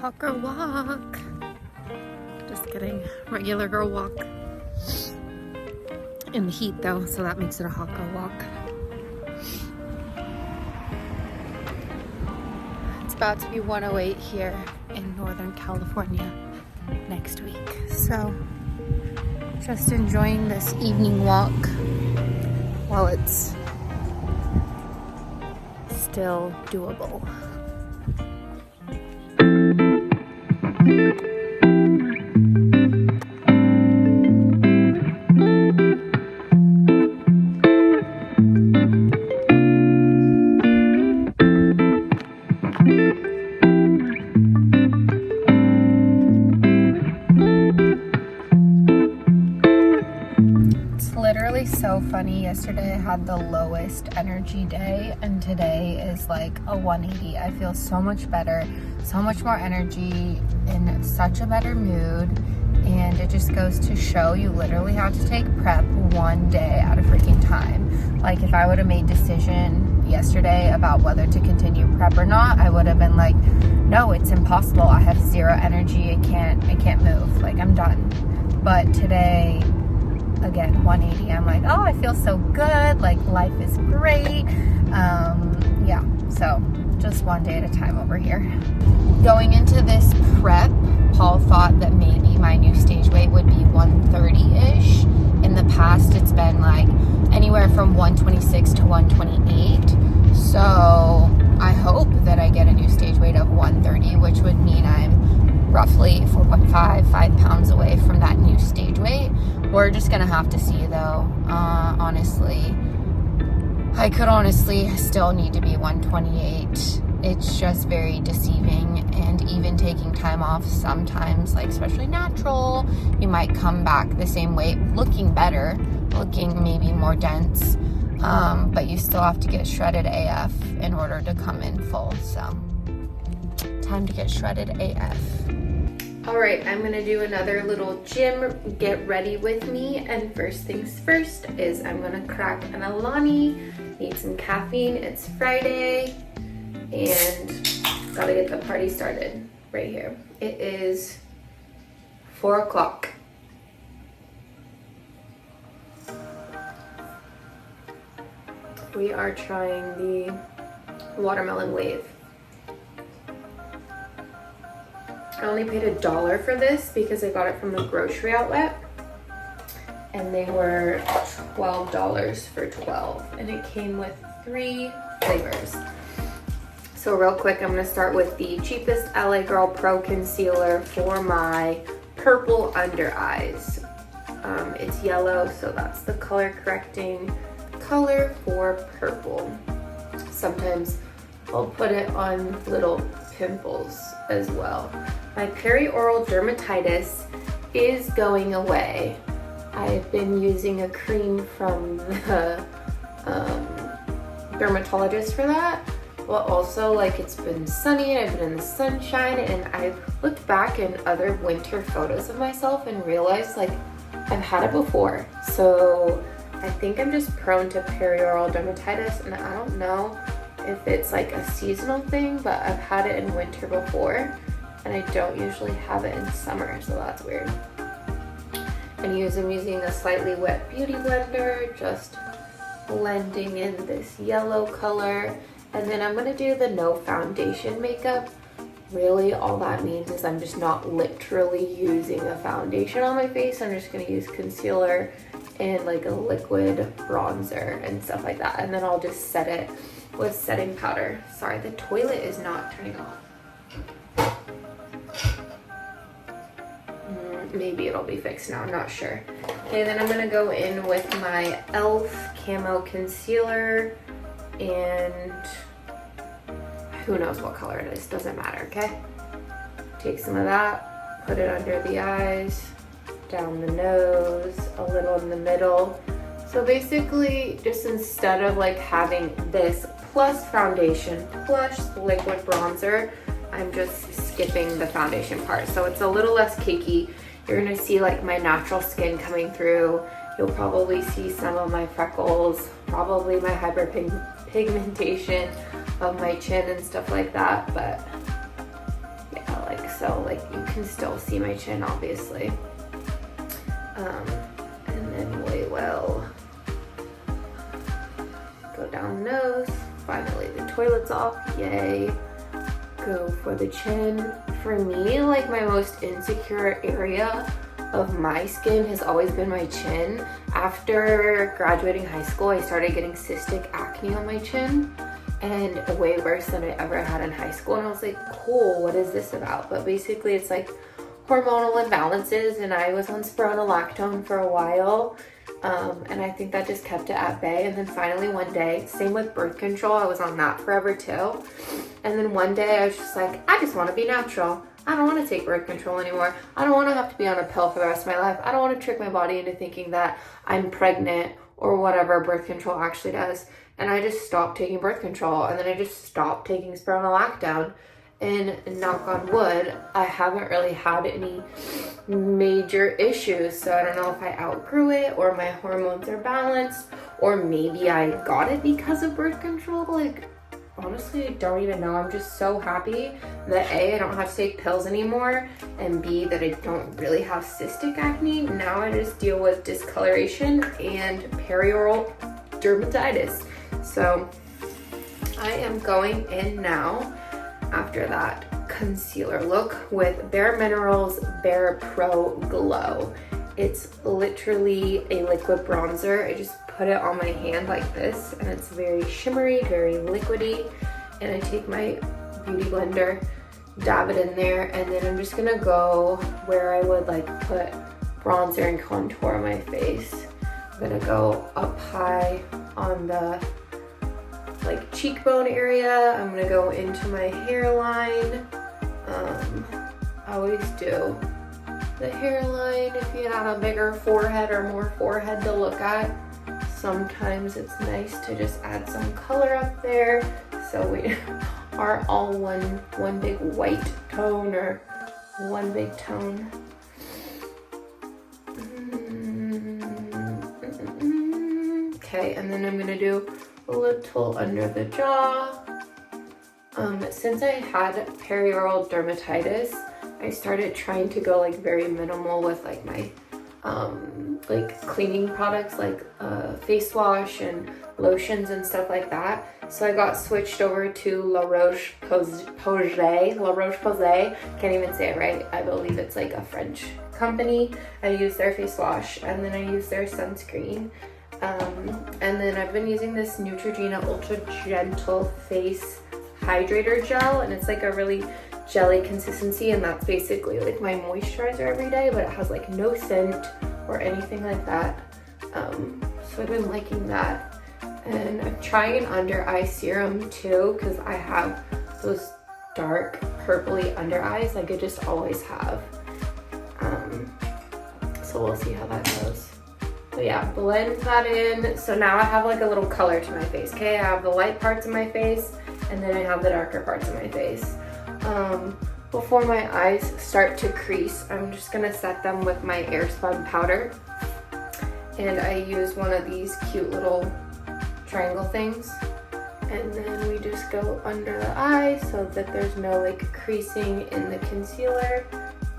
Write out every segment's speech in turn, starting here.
Hot girl walk. Just kidding. Regular girl walk. In the heat though, so that makes it a hot girl walk. It's about to be 108 here in Northern California next week. So just enjoying this evening walk while it's still doable. So funny. Yesterday I had the lowest energy day and today is like a 180. I feel so much better, so much more energy, in such a better mood, and it just goes to show you literally have to take prep one day at a freaking time. Like if I would have made decision yesterday about whether to continue prep or not, I would have been like, no, it's impossible. I have zero energy. I can't move. Like I'm done. But today, again, 180. I'm like, oh, I feel so good. Like life is great. Yeah, so just one day at a time over here. Going into this prep, Paul thought that maybe my new stage weight would be 130-ish. In the past, it's been like anywhere from 126 to 128. So I hope that I get a new stage weight of 130, which would mean I'm roughly 4.5 pounds away from that new stage weight. We're just gonna have to see though. Honestly, I could honestly still need to be 128. It's just very deceiving, and even taking time off sometimes, like especially natural, you might come back the same weight, looking better, looking maybe more dense, but you still have to get shredded AF in order to come in full. So time to get shredded AF. All right, I'm gonna do another little gym get ready with me, and first things first is I'm gonna crack an Alani. Need some caffeine. It's Friday and gotta get the party started right here. It is 4 o'clock. We are trying the watermelon wave. I only paid $1 for this because I got it from the grocery outlet, and they were $12 for 12, and it came with 3 flavors. So real quick, I'm gonna start with the cheapest LA Girl Pro Concealer for my purple under eyes. It's yellow, so that's the color correcting color for purple. Sometimes I'll put it on little pimples as well. My perioral dermatitis is going away. I've been using a cream from the dermatologist for that, but also like it's been sunny and I've been in the sunshine, and I've looked back in other winter photos of myself and realized like I've had it before. So I think I'm just prone to perioral dermatitis, and I don't know if it's like a seasonal thing, but I've had it in winter before and I don't usually have it in summer, so that's weird. I'm using a slightly wet beauty blender, just blending in this yellow color, and then I'm gonna do the no foundation makeup. Really all that means is I'm just not literally using a foundation on my face. I'm just gonna use concealer and like a liquid bronzer and stuff like that, and then I'll just set it with setting powder. Sorry, the toilet is not turning off. Maybe it'll be fixed now, I'm not sure. Okay, then I'm gonna go in with my e.l.f. Camo Concealer, and who knows what color it is, doesn't matter, okay? Take some of that, put it under the eyes, down the nose, a little in the middle. So basically, just instead of like having this plus foundation plus liquid bronzer, I'm just skipping the foundation part. So it's a little less cakey. You're gonna see like my natural skin coming through. You'll probably see some of my freckles, probably my hyperpigmentation of my chin and stuff like that. But yeah, like so like you can still see my chin, obviously. And then we will go down the nose. Finally, the toilet's off, yay. Go for the chin. For me, like my most insecure area of my skin has always been my chin. After graduating high school, I started getting cystic acne on my chin, and way worse than I ever had in high school. And I was like, cool, what is this about? But basically it's like hormonal imbalances, and I was on spironolactone for a while. And I think that just kept it at bay. And then finally one day, same with birth control, I was on that forever too. And then one day I was just like, I just want to be natural. I don't want to take birth control anymore. I don't want to have to be on a pill for the rest of my life. I don't want to trick my body into thinking that I'm pregnant or whatever birth control actually does. And I just stopped taking birth control, and then I just stopped taking spironolactone. And knock on wood, I haven't really had any major issues. So I don't know if I outgrew it, or my hormones are balanced, or maybe I got it because of birth control. Like, honestly, I don't even know. I'm just so happy that A, I don't have to take pills anymore, and B, that I don't really have cystic acne. Now I just deal with discoloration and perioral dermatitis. So I am going in now after that concealer look with Bare Minerals Bare Pro Glow. It's literally a liquid bronzer. I just put it on my hand like this, and it's very shimmery, very liquidy. And I take my beauty blender, dab it in there, and then I'm just gonna go where I would like put bronzer and contour on my face. I'm gonna go up high on the like cheekbone area. I'm gonna go into my hairline. I always do the hairline if you have a bigger forehead or more forehead to look at. Sometimes it's nice to just add some color up there so we are all one big white tone or one big tone. Okay, and then I'm gonna do a little under the jaw. Since I had perioral dermatitis, I started trying to go like very minimal with like my like cleaning products, like face wash and lotions and stuff like that. So I got switched over to La Roche-Posay. Can't even say it right. I believe it's like a French company. I use their face wash, and then I use their sunscreen. And then I've been using this Neutrogena Ultra Gentle Face Hydrator Gel, and it's like a really jelly consistency, and that's basically like my moisturizer every day, but it has like no scent or anything like that. So I've been liking that. And I'm trying an under eye serum too, because I have those dark purpley under eyes like I just always have. So we'll see how that goes. But yeah, blend that in. So now I have like a little color to my face, okay? I have the light parts of my face, and then I have the darker parts of my face. Before my eyes start to crease, I'm just gonna set them with my Airspun powder. And I use one of these cute little triangle things. And then we just go under the eye so that there's no like creasing in the concealer.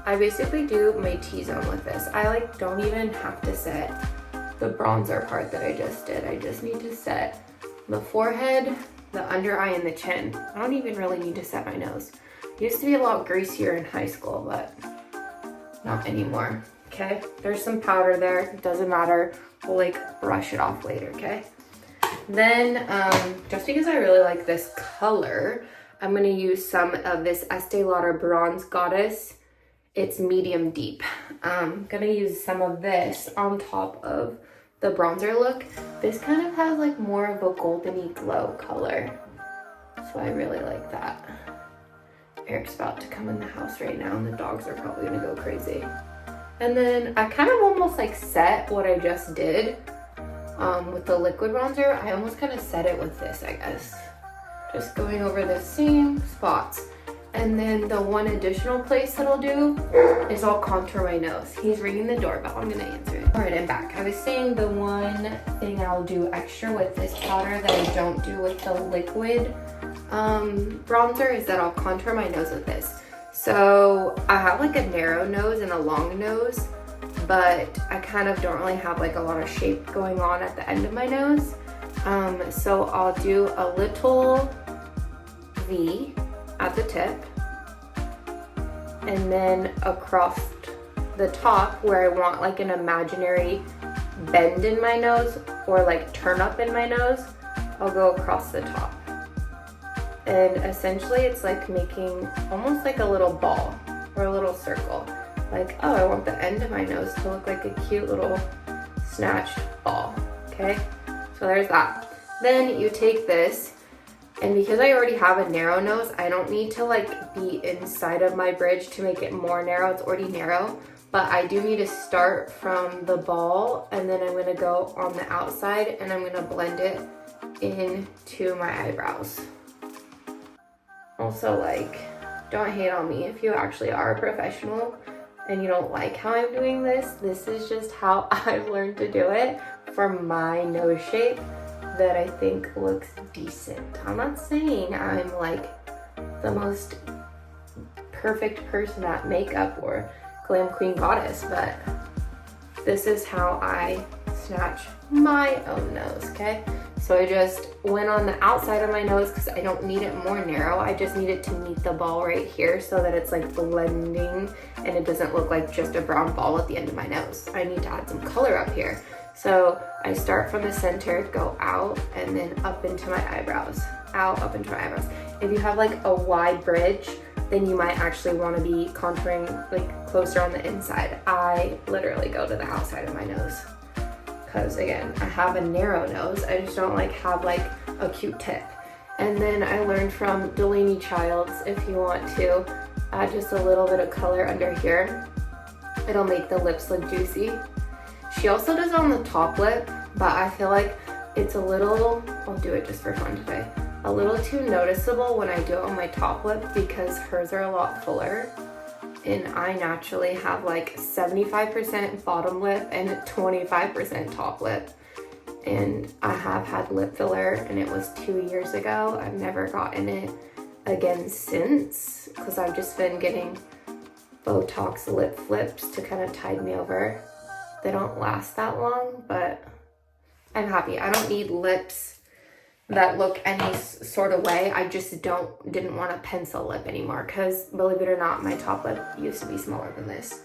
I basically do my T-zone with this. I like don't even have to set the bronzer part that I just did. I just need to set the forehead, the under eye, and the chin. I don't even really need to set my nose. It used to be a lot greasier in high school, but not anymore, okay? There's some powder there, it doesn't matter. We'll like brush it off later, okay? Then, just because I really like this color, I'm gonna use some of this Estee Lauder Bronze Goddess. It's medium deep. I'm gonna use some of this on top of the bronzer look. This kind of has like more of a goldeny glow color, so I really like that. Eric's about to come in the house right now, and the dogs are probably gonna go crazy. And then I kind of almost like set what I just did with the liquid bronzer. I almost kind of set it with this, I guess. Just going over the same spots. And then the one additional place that I'll do is I'll contour my nose. He's ringing the doorbell. I'm gonna answer it. All right, I'm back. I was saying the one thing I'll do extra with this powder that I don't do with the liquid bronzer is that I'll contour my nose with this. So I have like a narrow nose and a long nose, but I kind of don't really have like a lot of shape going on at the end of my nose. So I'll do a little V at the tip, and then across the top where I want like an imaginary bend in my nose or like turn up in my nose, I'll go across the top. And essentially it's like making almost like a little ball or a little circle. Like, oh, I want the end of my nose to look like a cute little snatched ball, okay? So there's that. Then you take this, and because I already have a narrow nose, I don't need to like be inside of my bridge to make it more narrow. It's already narrow, but I do need to start from the ball, and then I'm gonna go on the outside and I'm gonna blend it into my eyebrows. Also, like, don't hate on me if you actually are a professional and you don't like how I'm doing this. This is just how I've learned to do it for my nose shape that I think looks decent. I'm not saying I'm like the most perfect person at makeup or glam queen goddess, but this is how I snatch my own nose, okay? So I just went on the outside of my nose because I don't need it more narrow. I just need it to meet the ball right here so that it's like blending and it doesn't look like just a brown ball at the end of my nose. I need to add some color up here. So I start from the center, go out, and then up into my eyebrows. Out, up into my eyebrows. If you have like a wide bridge, then you might actually want to be contouring like closer on the inside. I literally go to the outside of my nose. Because again, I have a narrow nose. I just don't like have like a cute tip. And then I learned from Delaney Childs, if you want to add just a little bit of color under here, it'll make the lips look juicy. She also does it on the top lip, but I feel like it's a little, I'll do it just for fun today, a little too noticeable when I do it on my top lip because hers are a lot fuller. And I naturally have like 75% bottom lip and 25% top lip. And I have had lip filler and it was 2 years ago. I've never gotten it again since because I've just been getting Botox lip flips to kind of tide me over. They don't last that long, but I'm happy. I don't need lips that look any sort of way. I just didn't want a pencil lip anymore because believe it or not, my top lip used to be smaller than this.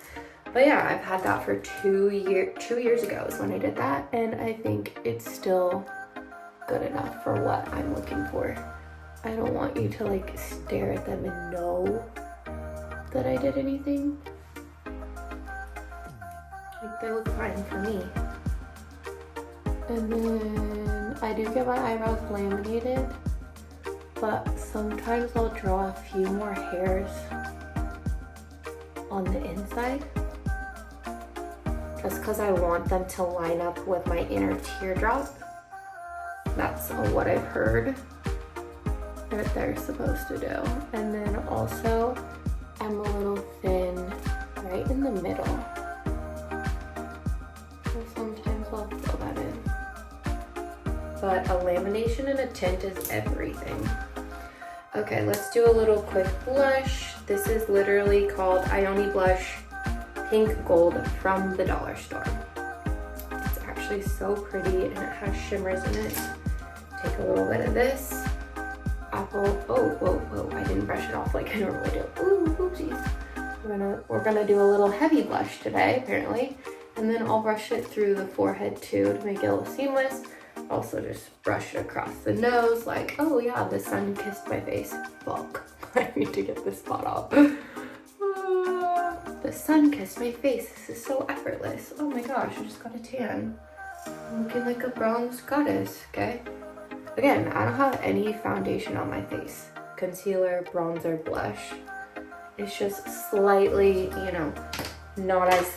But yeah, I've had that for 2 years ago is when I did that, and I think it's still good enough for what I'm looking for. I don't want you to like stare at them and know that I did anything. Like they look fine for me. And then I do get my eyebrows laminated, but sometimes I'll draw a few more hairs on the inside just because I want them to line up with my inner teardrop. That's what I've heard that they're supposed to do. And then also I'm a little thin right in the middle. So sometimes I'll fill that in. But a lamination and a tint is everything. Okay, let's do a little quick blush. This is literally called Ioni Blush Pink Gold from the dollar store. It's actually so pretty and it has shimmers in it. Take a little bit of this. Apple, whoa, I didn't brush it off like I normally do. Ooh, oopsies. We're gonna do a little heavy blush today, apparently. And then I'll brush it through the forehead too to make it a little seamless. Also just brush it across the nose like, oh yeah, the sun kissed my face. Bulk. I need to get this spot off. The sun kissed my face. This is so effortless. Oh my gosh, I just got a tan. I'm looking like a bronze goddess, okay? Again, I don't have any foundation on my face. Concealer, bronzer, blush. It's just slightly, you know, not as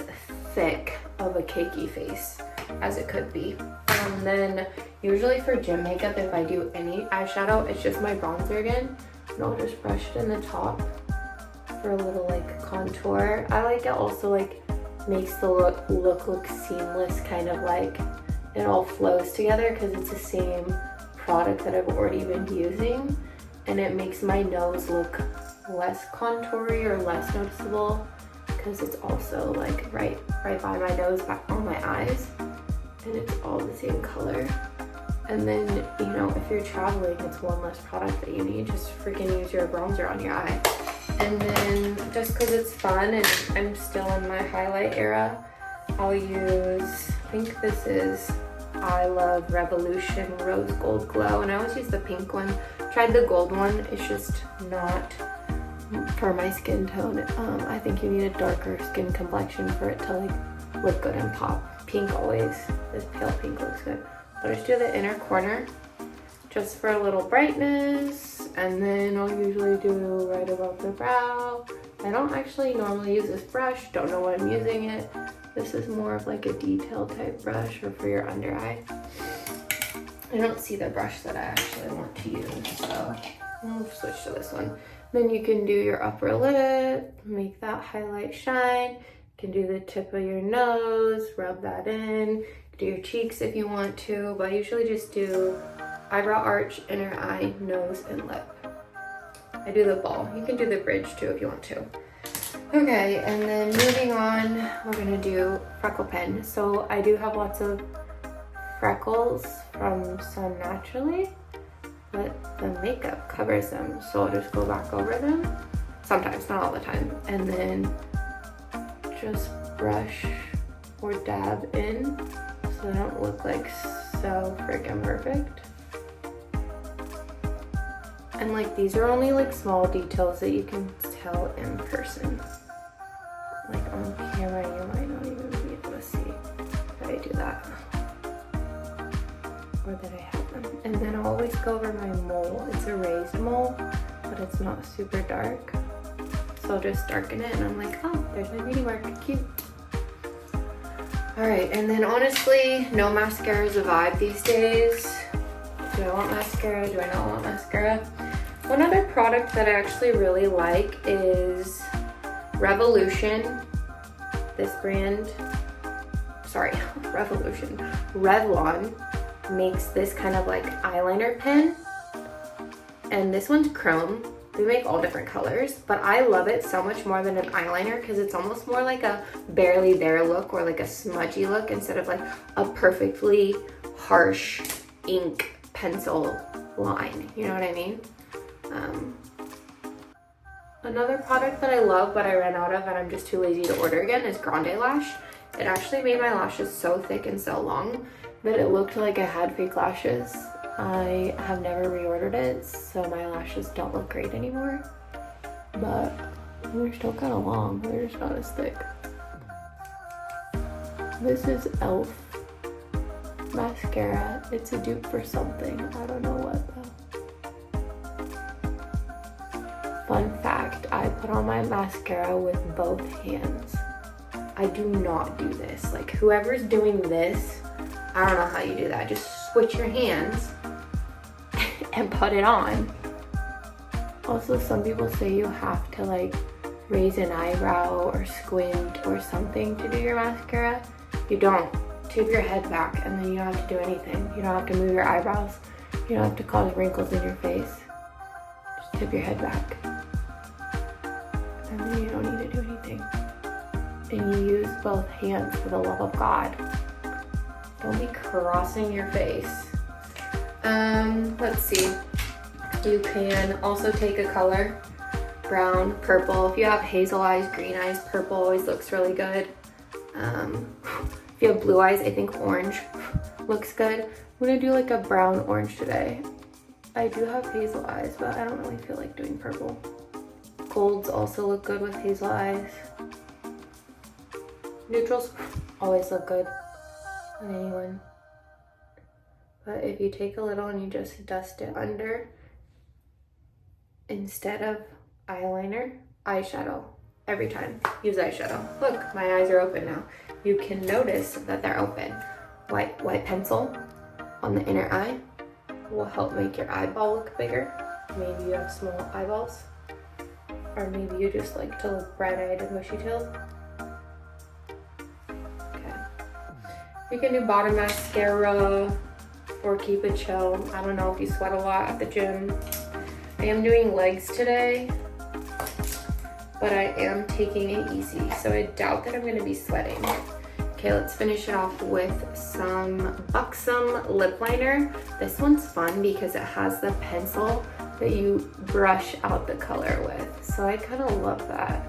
thick of a cakey face as it could be. And then usually for gym makeup, if I do any eyeshadow, it's just my bronzer again. And I'll just brush it in the top for a little like contour. I like it also like makes the look seamless, kind of like it all flows together because it's the same product that I've already been using, and it makes my nose look less contoury or less noticeable because it's also like right by my nose, back on my eyes, and it's all the same color. And then, you know, if you're traveling, it's one less product that you need. Just freaking use your bronzer on your eye. And then just because it's fun and I'm still in my highlight era, I'll use, I think this is I Love Revolution Rose Gold Glow, and I always use the pink one. Tried the gold one, it's just not for my skin tone. I think you need a darker skin complexion for it to like look good and pop. Pink always, this pale pink looks good. I'll just do the inner corner just for a little brightness, and then I'll usually do right above the brow. I don't actually normally use this brush, don't know why I'm using it. This is more of like a detail type brush or for your under eye. I don't see the brush that I actually want to use, so I'll switch to this one. Then you can do your upper lip, make that highlight shine. You can do the tip of your nose, rub that in. Do your cheeks if you want to, but I usually just do eyebrow arch, inner eye, nose, and lip. I do the ball. You can do the bridge too if you want to. Okay, and then moving on, we're gonna do freckle pen. So I do have lots of freckles from Sun Naturally, but the makeup covers them. So I'll just go back over them, sometimes, not all the time, and then just brush or dab in so they don't look like so freaking perfect. And like these are only like small details that you can tell in person. Like on camera you might not even be able to see that I do that. Or that I have them. And then I'll always go over my mole. It's a raised mole, but it's not super dark. So I'll just darken it and I'm like, oh, there's my beauty mark, cute. All right, and then honestly, no mascara is a vibe these days. Do I want mascara? Do I not want mascara? One other product that I actually really like is Revolution. This brand, sorry, Revolution. Revlon makes this kind of like eyeliner pen. And this one's chrome. They make all different colors, but I love it so much more than an eyeliner because it's almost more like a barely there look or like a smudgy look instead of like a perfectly harsh ink pencil line. You know what I mean? Another product that I love but I ran out of and I'm just too lazy to order again is Grande Lash. It actually made my lashes so thick and so long that it looked like I had fake lashes. I have never reordered it, so my lashes don't look great anymore. But they're still kind of long, they're just not as thick. This is e.l.f. mascara. It's a dupe for something. I don't know what though. Fun fact, I put on my mascara with both hands. I do not do this. Like whoever's doing this, I don't know how you do that. Just switch your hands and put it on. Also, some people say you have to like raise an eyebrow or squint or something to do your mascara. You don't. Tip your head back and then you don't have to do anything. You don't have to move your eyebrows. You don't have to cause wrinkles in your face. Just tip your head back. And then you don't need to do anything. And you use both hands for the love of God. Don't be crossing your face. Let's see. You can also take a color, brown, purple. If you have hazel eyes, green eyes, purple always looks really good. If you have blue eyes, I think orange looks good. I'm gonna do like a brown orange today. I do have hazel eyes, but I don't really feel like doing purple. Golds also look good with hazel eyes. Neutrals always look good on anyone. But if you take a little and you just dust it under, instead of eyeliner, eyeshadow. Every time, use eyeshadow. Look, my eyes are open now. You can notice that they're open. White pencil on the inner eye will help make your eyeball look bigger. Maybe you have small eyeballs. Or maybe you just like to look bright-eyed and bushy-tailed. Okay. You can do bottom mascara or keep it chill. I don't know if you sweat a lot at the gym. I am doing legs today. but I am taking it easy, so I doubt that I'm gonna be sweating. Okay, let's finish it off with some Buxom lip liner. This one's fun because it has the pencil that you brush out the color with, so I kind of love that.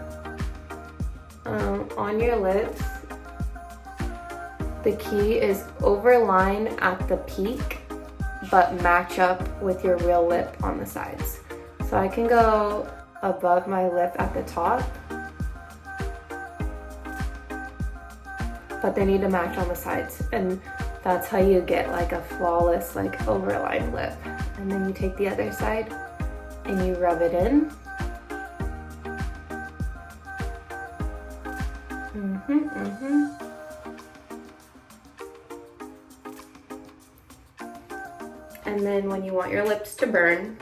On your lips, the key is overline at the peak, but match up with your real lip on the sides. So I can go above my lip at the top, but they need to match on the sides. And that's how you get like a flawless, like overlined lip. And then you take the other side and you rub it in. And then when you want your lips to burn,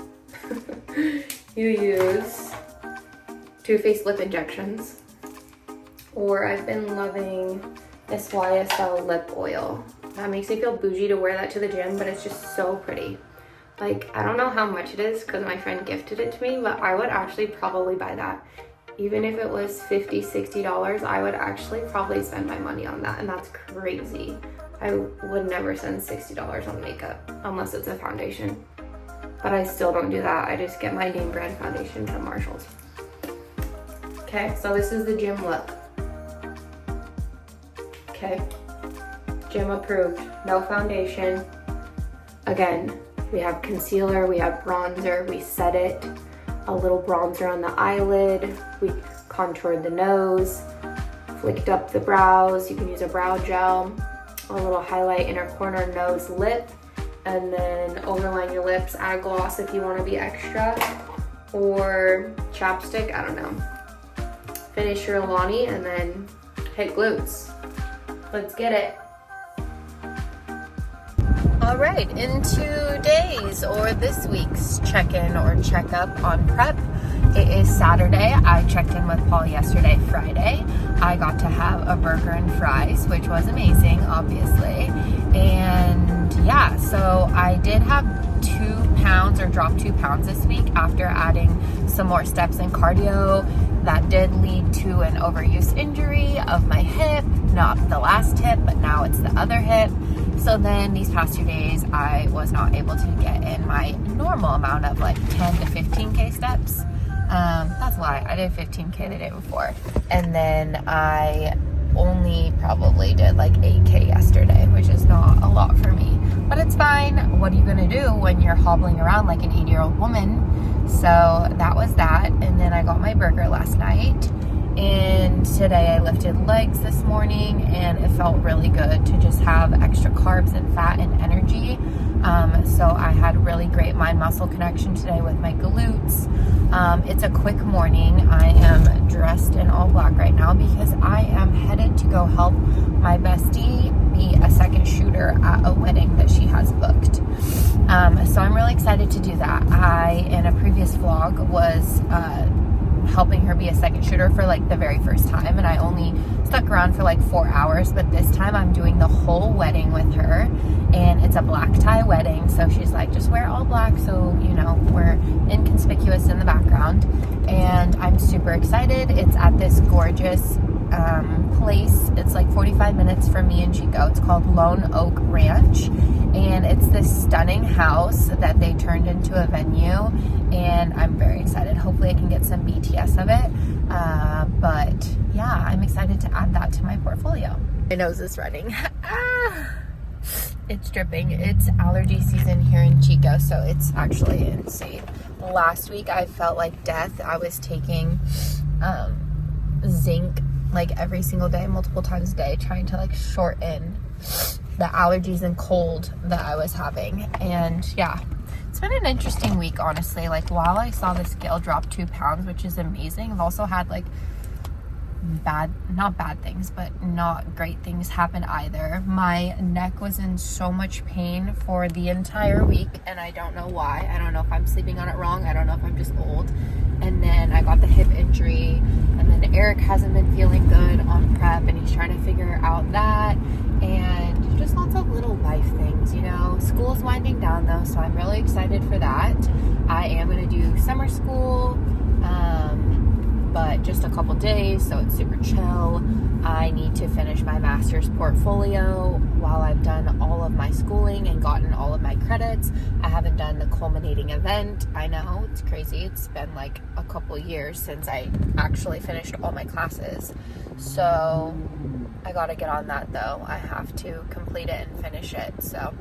you use Too Faced lip injections. Or I've been loving this YSL lip oil. That makes me feel bougie to wear that to the gym, but it's just so pretty. Like, I don't know how much it is because my friend gifted it to me, but I would actually probably buy that. Even if it was $50, $60, I would actually probably spend my money on that, and that's crazy. I would never spend $60 on makeup unless it's a foundation. But I still don't do that. I just get my name brand foundation from Marshall's. Okay, so this is the gym look. Okay, gym approved, no foundation. Again, we have concealer, we have bronzer, we set it, a little bronzer on the eyelid, we contoured the nose, flicked up the brows, you can use a brow gel, a little highlight inner corner, nose, lip, and then overline your lips, add gloss if you want to be extra, or chapstick, I don't know. Finish your Alani and then hit glutes. Let's get it. All right, in today's or this week's check-in or check-up on prep, it is Saturday. I checked in with Paul yesterday, Friday. I got to have a burger and fries, which was amazing, obviously. And yeah, so I did have 2 pounds or dropped 2 pounds this week after adding some more steps in cardio. That did lead to an overuse injury of my hip, not the last hip, but now it's the other hip. So then these past 2 days, I was not able to get in my normal amount of like 10 to 15K steps. That's why I did 15K the day before. And then I only probably did like 8K yesterday, which is not a lot for me, but it's fine. What are you gonna do when you're hobbling around like an 80-year-old woman? So that was that. And then I got my burger last night. And today I lifted legs this morning, and it felt really good to just have extra carbs and fat and energy. So I had really great mind-muscle connection today with my glutes. It's a quick morning. I am dressed in all black right now because I am headed to go help my bestie be a second shooter at a wedding that she has booked. So I'm really excited to do that. I, in a previous vlog, was helping her be a second shooter for like the very first time, and I only stuck around for like 4 hours, but this time I'm doing the whole wedding with her, and it's a black tie wedding, so she's like, just wear all black so you know we're inconspicuous in the background. And I'm super excited. It's at this gorgeous place. It's like 45 minutes from me and Chico. It's called Lone Oak Ranch, and it's this stunning house that they turned into a venue, and I'm very excited. Hopefully I can get some BTS of it, but yeah, I'm excited to add that to my portfolio. My nose is running. It's dripping. It's allergy season here in Chico, so it's actually insane. Last week I felt like death. I was taking zinc like every single day, multiple times a day, trying to like shorten the allergies and cold that I was having. And yeah, it's been an interesting week, honestly. Like, while I saw the scale drop 2 pounds, which is amazing, I've also had like not bad things, but not great things happen either. My neck was in so much pain for the entire week, and I don't know why. I don't know if I'm sleeping on it wrong. I don't know if I'm just old. And then I got the hip injury, and then Eric hasn't been feeling good on prep, and he's trying to figure out that, and just lots of little life things, you know. School's winding down though, so I'm really excited for that. I am going to do summer school, but just a couple days, so it's super chill. I need to finish my master's portfolio while I've done all of my schooling and gotten all of my credits. I haven't done the culminating event. I know, it's crazy. It's been like a couple years since I actually finished all my classes. So I gotta get on that though. I have to complete it and finish it. So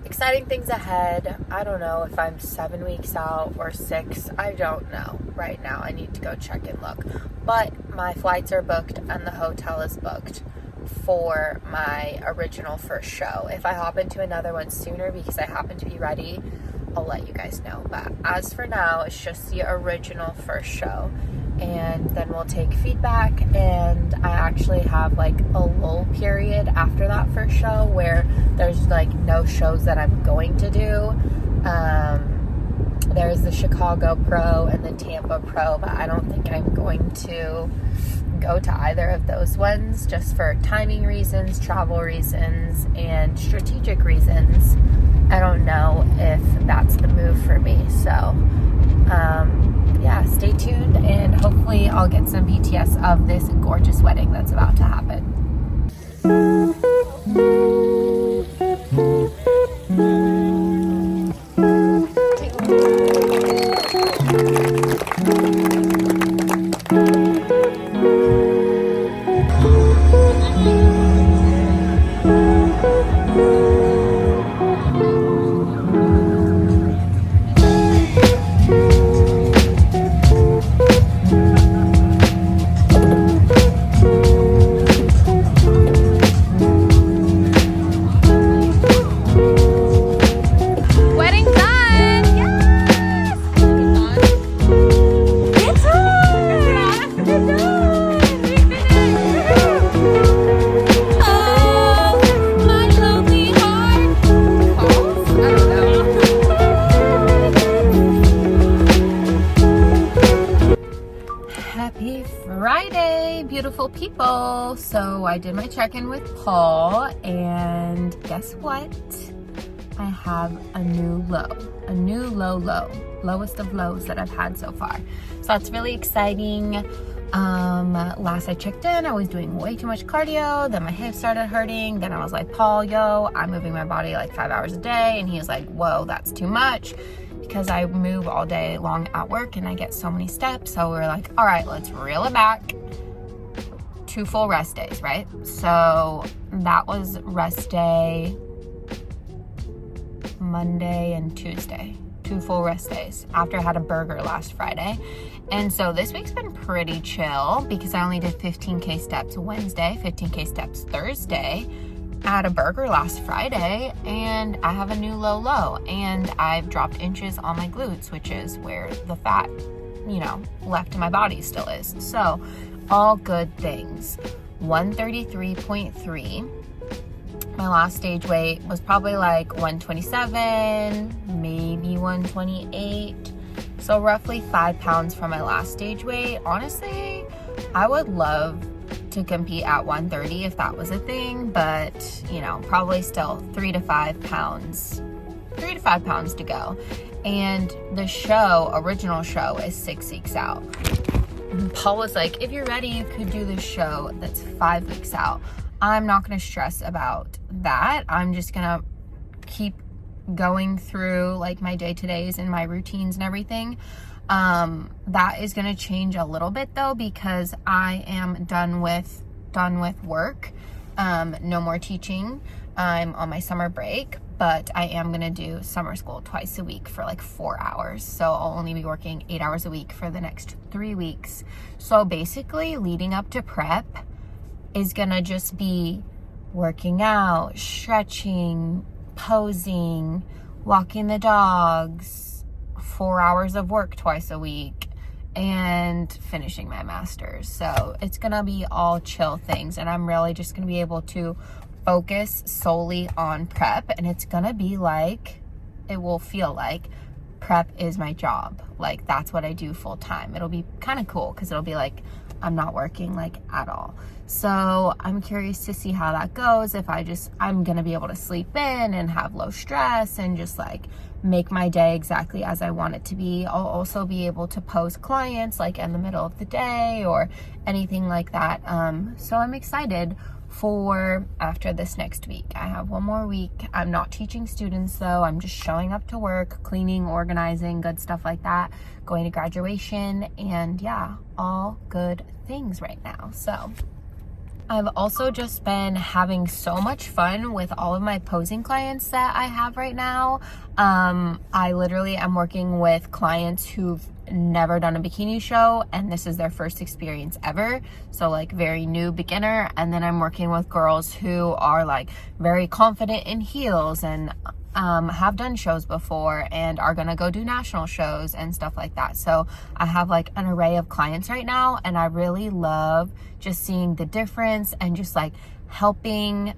exciting things ahead. I don't know if I'm 7 weeks out or 6. I don't know right now. I need to go check and look. But my flights are booked and the hotel is booked for my original first show. If I hop into another one sooner because I happen to be ready, I'll let you guys know. But as for now, it's just the original first show. And then we'll take feedback, and I actually have like a lull period after that first show where there's like no shows that I'm going to do. There's the Chicago Pro and the Tampa Pro, but I don't think I'm going to go to either of those ones just for timing reasons, travel reasons, and strategic reasons. I don't know if that's the move for me. So yeah, stay tuned, and hopefully I'll get some BTS of this gorgeous wedding that's about to happen. Friday, beautiful people. So I did my check-in with Paul, and guess what? I have a new low, lowest of lows that I've had so far. So that's really exciting. Last I checked in, I was doing way too much cardio, then my hips started hurting, then I was like, Paul, yo, I'm moving my body like 5 hours a day, and he was like, whoa, that's too much, because I move all day long at work and I get so many steps. So we're like, all right, let's reel it back. 2 full rest days, right? So that was rest day Monday and Tuesday. 2 full rest days after I had a burger last Friday. And so this week's been pretty chill because I only did 15K steps Wednesday, 15K steps Thursday. I had a burger last Friday, and I have a new low, and I've dropped inches on my glutes, which is where the fat, left in my body still is. So all good things. 133.3. My last stage weight was probably like 127, maybe 128. So roughly 5 pounds from my last stage weight. Honestly, I would love to compete at 130 if that was a thing, but probably still 3 to 5 pounds to go. And the original show is 6 weeks out. And Paul was like, if you're ready, you could do the show that's 5 weeks out. I'm not going to stress about that. I'm just going to keep going through like my day-to-days and my routines and everything. That is going to change a little bit though, because I am done with work. No more teaching. I'm on my summer break, but I am going to do summer school twice a week for like 4 hours. So I'll only be working 8 hours a week for the next 3 weeks. So basically leading up to prep is going to just be working out, stretching, posing, walking the dogs, 4 hours of work twice a week, and finishing my master's. So it's gonna be all chill things, and I'm really just gonna be able to focus solely on prep, and it's gonna be like, it will feel like prep is my job. Like that's what I do full time. It'll be kind of cool because it'll be like I'm not working like at all. So I'm curious to see how that goes. If I'm gonna be able to sleep in and have low stress and just like make my day exactly as I want it to be. I'll also be able to pose clients like in the middle of the day or anything like that. So I'm excited for after this next week. I have one more week. I'm not teaching students though. I'm just showing up to work, cleaning, organizing, good stuff like that, going to graduation, and yeah, all good things right now. So I've also just been having so much fun with all of my posing clients that I have right now. I literally am working with clients who've never done a bikini show and this is their first experience ever, so like very new beginner. And then I'm working with girls who are like very confident in heels and have done shows before and are gonna go do national shows and stuff like that. So I have like an array of clients right now, and I really love just seeing the difference and just like helping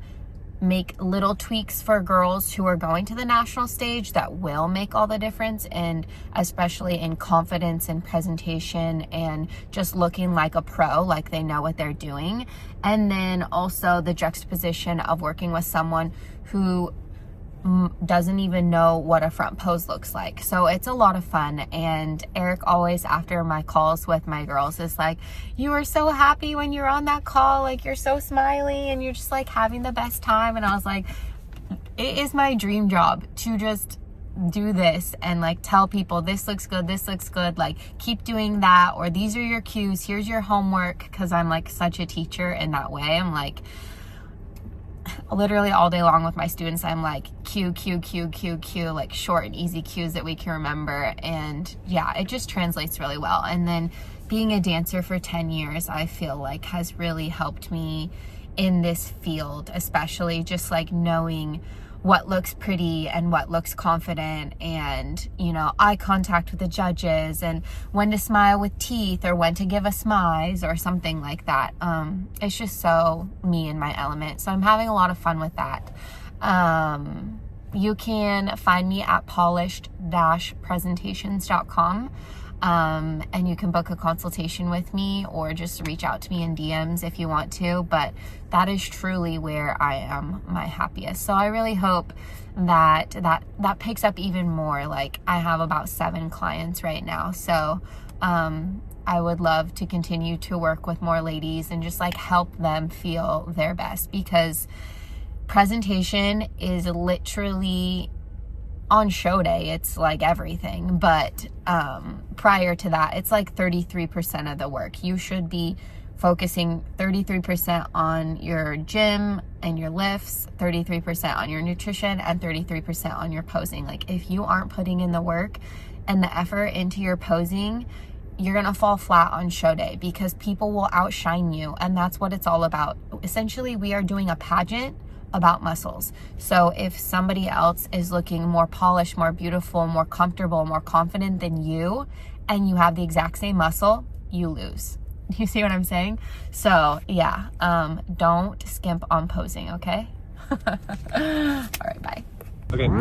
make little tweaks for girls who are going to the national stage that will make all the difference, and especially in confidence and presentation and just looking like a pro, like they know what they're doing. And then also the juxtaposition of working with someone who doesn't even know what a front pose looks like. So it's a lot of fun. And Eric always, after my calls with my girls, is like, you were so happy when you're on that call, like you're so smiley and you're just like having the best time. And I was like, it is my dream job to just do this and like tell people this looks good, like keep doing that, or these are your cues, here's your homework. Because I'm like such a teacher in that way. I'm like literally all day long with my students, I'm like cue, like short and easy cues that we can remember. And yeah, it just translates really well. And then being a dancer for 10 years, I feel like has really helped me in this field, especially just like knowing what looks pretty and what looks confident, and you know, eye contact with the judges, and when to smile with teeth or when to give a smize or something like that. It's just so me in my element. So I'm having a lot of fun with that. You can find me at polished-presentations.com. And you can book a consultation with me or just reach out to me in DMs if you want to, but that is truly where I am my happiest. So I really hope that picks up even more. Like I have about 7 clients right now. So, I would love to continue to work with more ladies and just like help them feel their best, because presentation is literally on show day, it's like everything, but prior to that, it's like 33% of the work. You should be focusing 33% on your gym and your lifts, 33% on your nutrition, and 33% on your posing. Like if you aren't putting in the work and the effort into your posing, you're gonna fall flat on show day, because people will outshine you, and that's what it's all about. Essentially, we are doing a pageant about muscles. So if somebody else is looking more polished, more beautiful, more comfortable, more confident than you, and you have the exact same muscle, you lose. You see what I'm saying? So yeah, don't skimp on posing, okay? All right, bye. Okay.